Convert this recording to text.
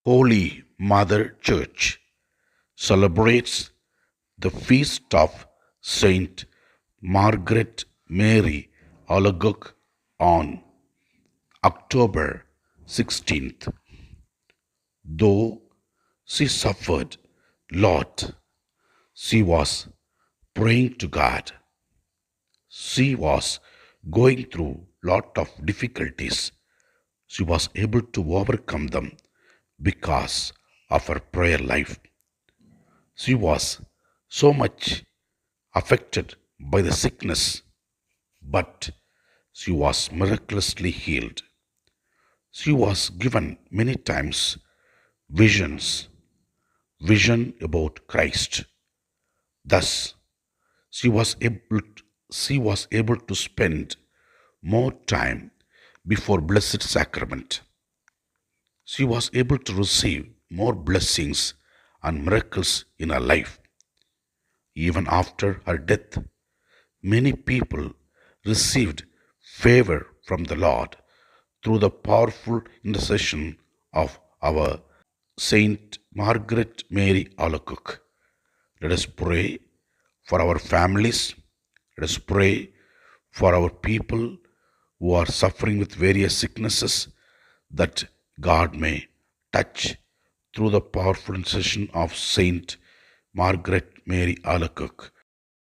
Holy Mother Church celebrates the feast of Saint Margaret Mary Alacoque on October 16th. Though she suffered lot, she was praying to God. She was going through lot of difficulties. She was able to overcome them because of her prayer life. She was so much affected by the sickness, but she was miraculously healed. She was given many times visions, vision about Christ. Thus, she was able she was able to spend more time before blessed sacrament. She was able to receive more blessings and miracles in her life. Even after her death, many people received favor from the Lord through the powerful intercession of our Saint Margaret Mary Alacoque. Let us pray for our families. Let us pray for our people who are suffering with various sicknesses that God may touch through the powerful intercession of Saint Margaret Mary Alacoque.